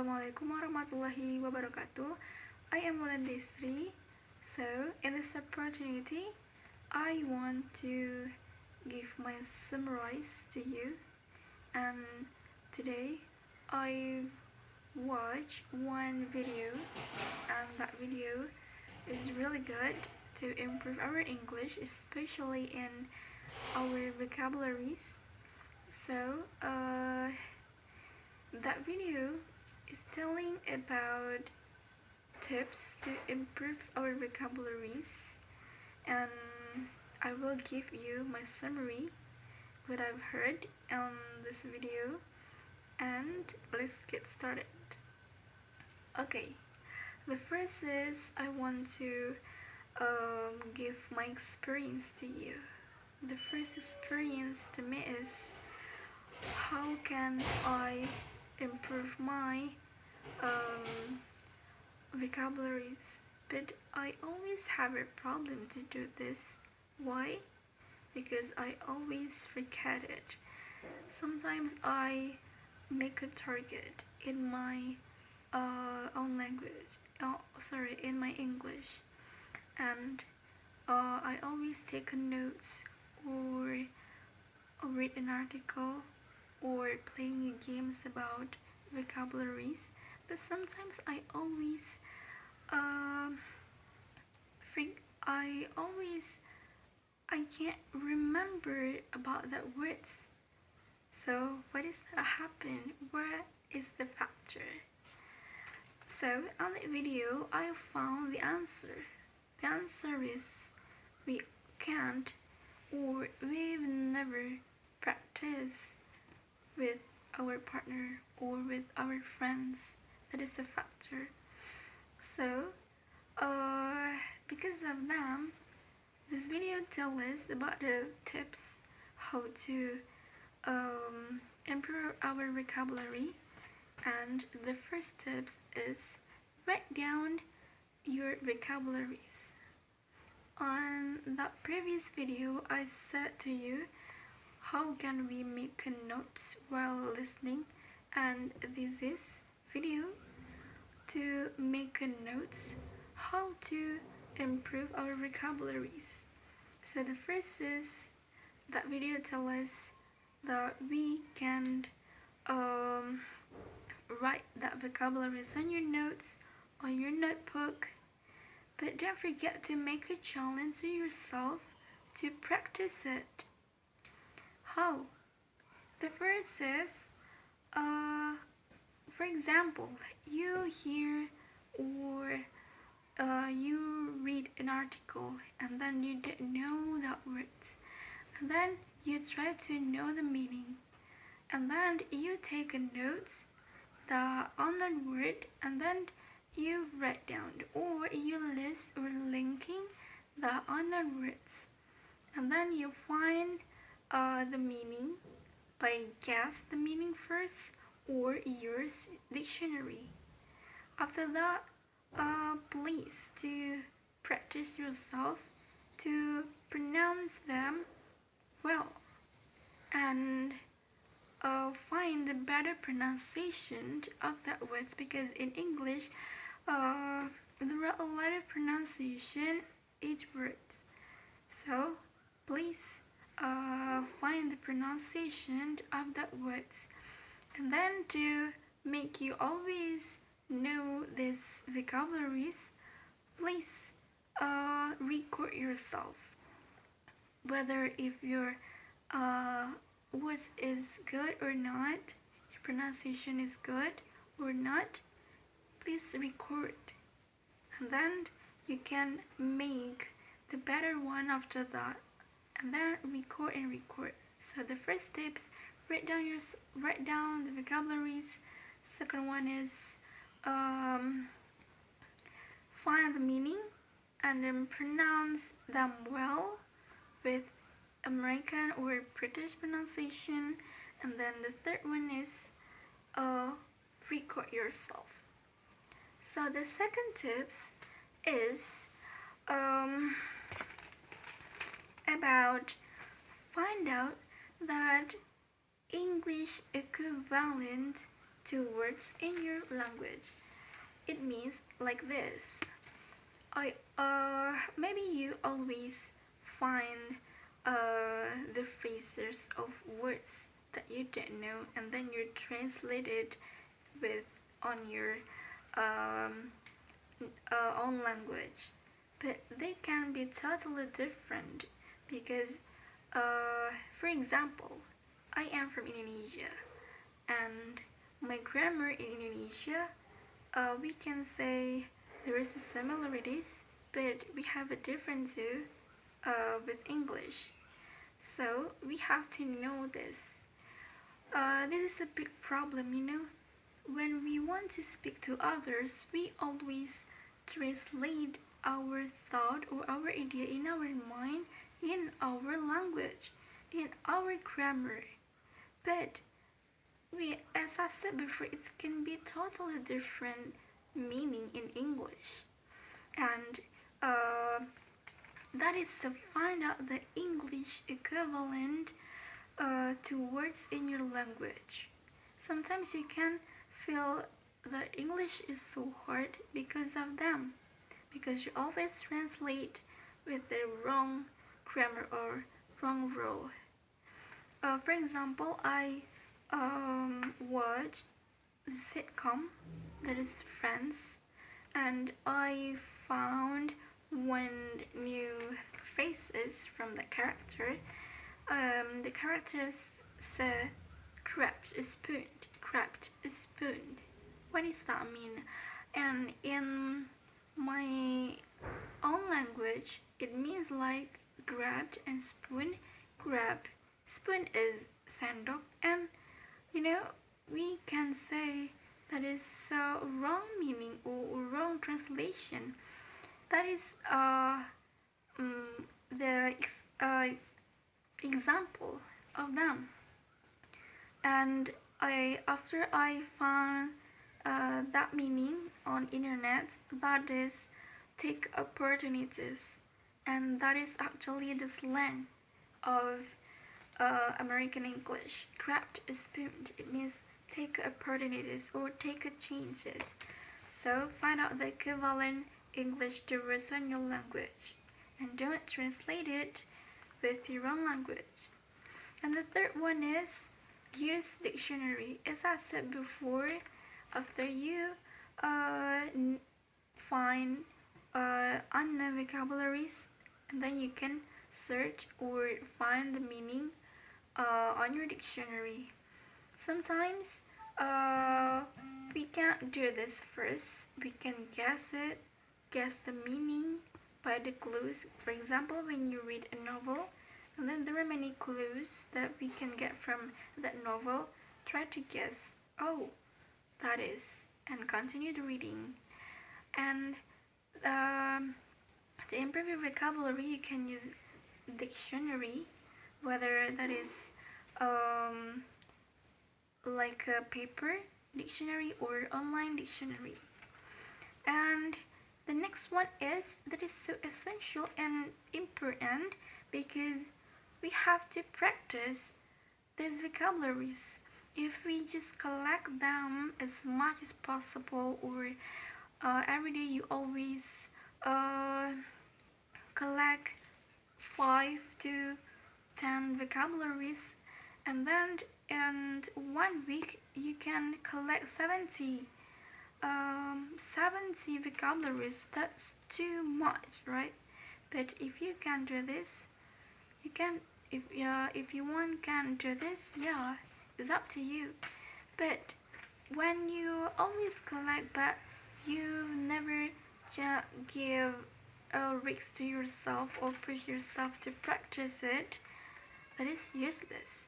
Assalamualaikum warahmatullahi wabarakatuh. I am Mulan Destri. So, in this opportunity, I want to give my summarize to you. And today, I watched one video, and that video is really good to improve our English, especially in our vocabularies. So, that video is telling about tips to improve our vocabularies, and I will give you my summary what I've heard on this video, and let's get started. Okay, the first is I want to give my experience to you. The first experience to me is how can I improve my vocabularies, but I always have a problem to do this. Why? Because I always forget it. Sometimes I make a target in my own language, in my English, and I always take a notes or read an article or playing games about vocabularies, but sometimes I always I can't remember about that words. So what is that happen? Where is the factor? So on the video I found the answer. The answer is we can't, or we've never practiced with our partner or with our friends. That is a factor. So because of them, this video tells us about the tips how to improve our vocabulary, and the first tips is write down your vocabularies. On that previous video I said to you how can we make notes while listening, and this is video to make notes how to improve our vocabularies. So the first is that video tells us that we can write that vocabularies on your notes, on your notebook, but don't forget to make a challenge to yourself to practice it. How? The first is for example, you hear or you read an article and then you didn't know that word, and then you try to know the meaning, and then you take a note the unknown word, and then you write down, or you list or linking the unknown words, and then you find the meaning by guess the meaning first or use dictionary. After that, please to practice yourself to pronounce them well, and find the better pronunciation of that words, because in English there are a lot of pronunciation each word. So please find the pronunciation of that words, and then to make you always know these vocabularies, please record yourself, whether if your words is good or not, your pronunciation is good or not, please record, and then you can make the better one after that, and then record and record. So the first tips, write down the vocabularies. Second one is find the meaning and then pronounce them well with American or British pronunciation. And then the third one is record yourself. So the second tips is about find out that English equivalent two words in your language. It means like this. Maybe you always find the phrases of words that you don't know, and then you translate it with on your um, own language. But they can be totally different because, for example, I am from Indonesia, and my grammar in Indonesia, we can say there is a similarities, but we have a difference too with English. So we have to know this. This is a big problem, you know. When we want to speak to others, we always translate our thought or our idea in our mind in our language, in our grammar. But as I said before, it can be totally different meaning in English. And uh, that is to find out the English equivalent to words in your language. Sometimes you can feel that English is so hard because of them, because you always translate with the wrong grammar or wrong rule. For example, I watched the sitcom that is Friends, and I found one new phrases from the character. The characters said, "Grabbed a spoon, grabbed a spoon." What does that mean? And in my own language, it means like grabbed and spoon. Grab, spoon is sandok, and you know, we can say that is wrong meaning or wrong translation. That is the example of them. And after I found that meaning on internet, that is take opportunities, and that is actually the slang of American English. Grabbed a spoon, it means take opportunities or take chances. So find out the equivalent English to words in your language, and don't translate it with your own language. And the third one is use dictionary. As I said before, after you find unknown vocabularies, and then you can search or find the meaning on your dictionary. Sometimes we can't do this first. We can guess the meaning by the clues. For example, when you read a novel, and then there are many clues that we can get from that novel, try to guess, oh, that is, and continue the reading. And to improve your vocabulary, you can use dictionary, whether that is like a paper dictionary or online dictionary. And the next one is that is so essential and important because we have to practice these vocabularies. If we just collect them as much as possible, or every day you always collect 5 to 10 vocabularies, and then in 1 week you can collect 70 vocabularies. That's too much, right? But if you can do this, you can, if you want can do this, yeah, it's up to you. But when you always collect but you never give a risk to yourself or push yourself to practice it, that is useless.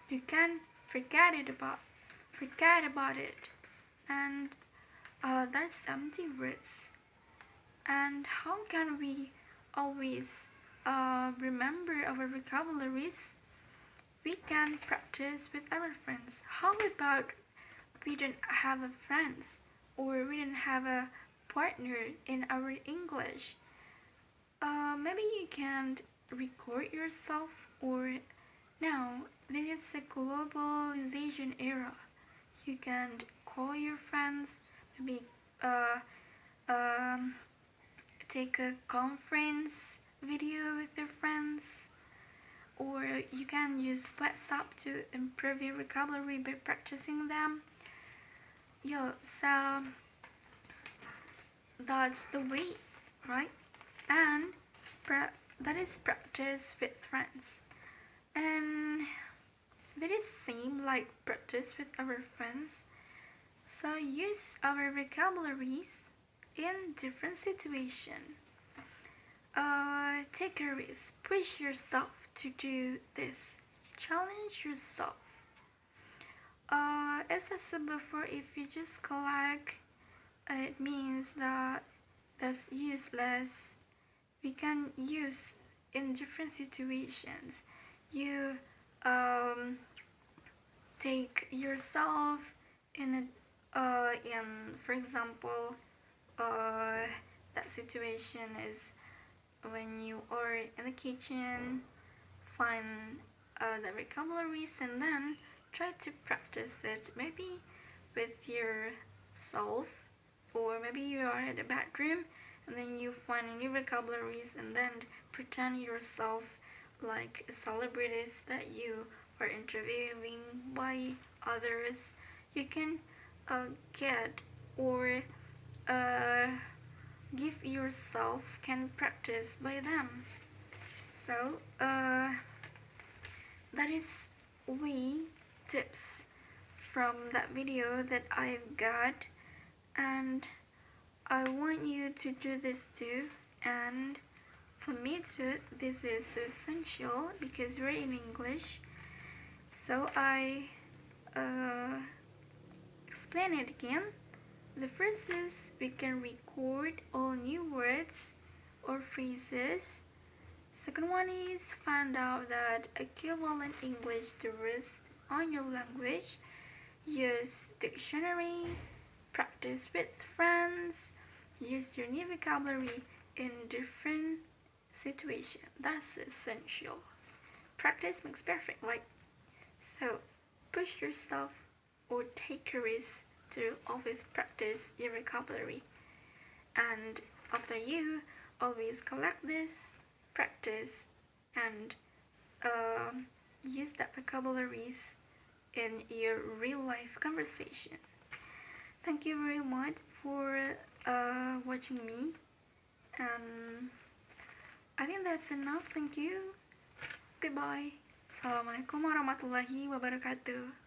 You can forget about it, and that's empty words. And how can we always remember our vocabularies? We can practice with our friends. How about we don't have a friends, or we don't have a partner in our English? Maybe you can record yourself, or now this is a globalization era. You can call your friends, maybe uh, um, take a conference video with your friends, or you can use WhatsApp to improve your vocabulary by practicing them. Yeah, so that's the way, right? And that is practice with friends, and that is same like practice with our friends. So use our vocabularies in different situations. Take a risk, push yourself to do this, challenge yourself. As I said before, if you just collect, it means that that's useless. We can use in different situations. You take yourself in for example, that situation is when you are in the kitchen, find the vocabularies and then try to practice it, maybe with yourself, or maybe you are at the bathroom and then you find new vocabularies and then pretend yourself like a celebrities that you are interviewing by others. You can get or uh, give yourself can practice by them. So that is we tips from that video that I've got, and I want you to do this too. And for me too, this is so essential because we're in English. So I explain it again. The first is we can record all new words or phrases. Second one is find out that equivalent English to rest on your language. Use dictionary, practice with friends, use your new vocabulary in different situations. That's essential. Practice makes perfect, right? So push yourself or take a risk to always practice your vocabulary. And after you always collect this, practice, and use that vocabularies in your real life conversation. Thank you very much for watching me, and I think that's enough. Thank you. Goodbye. Assalamualaikum warahmatullahi wabarakatuh.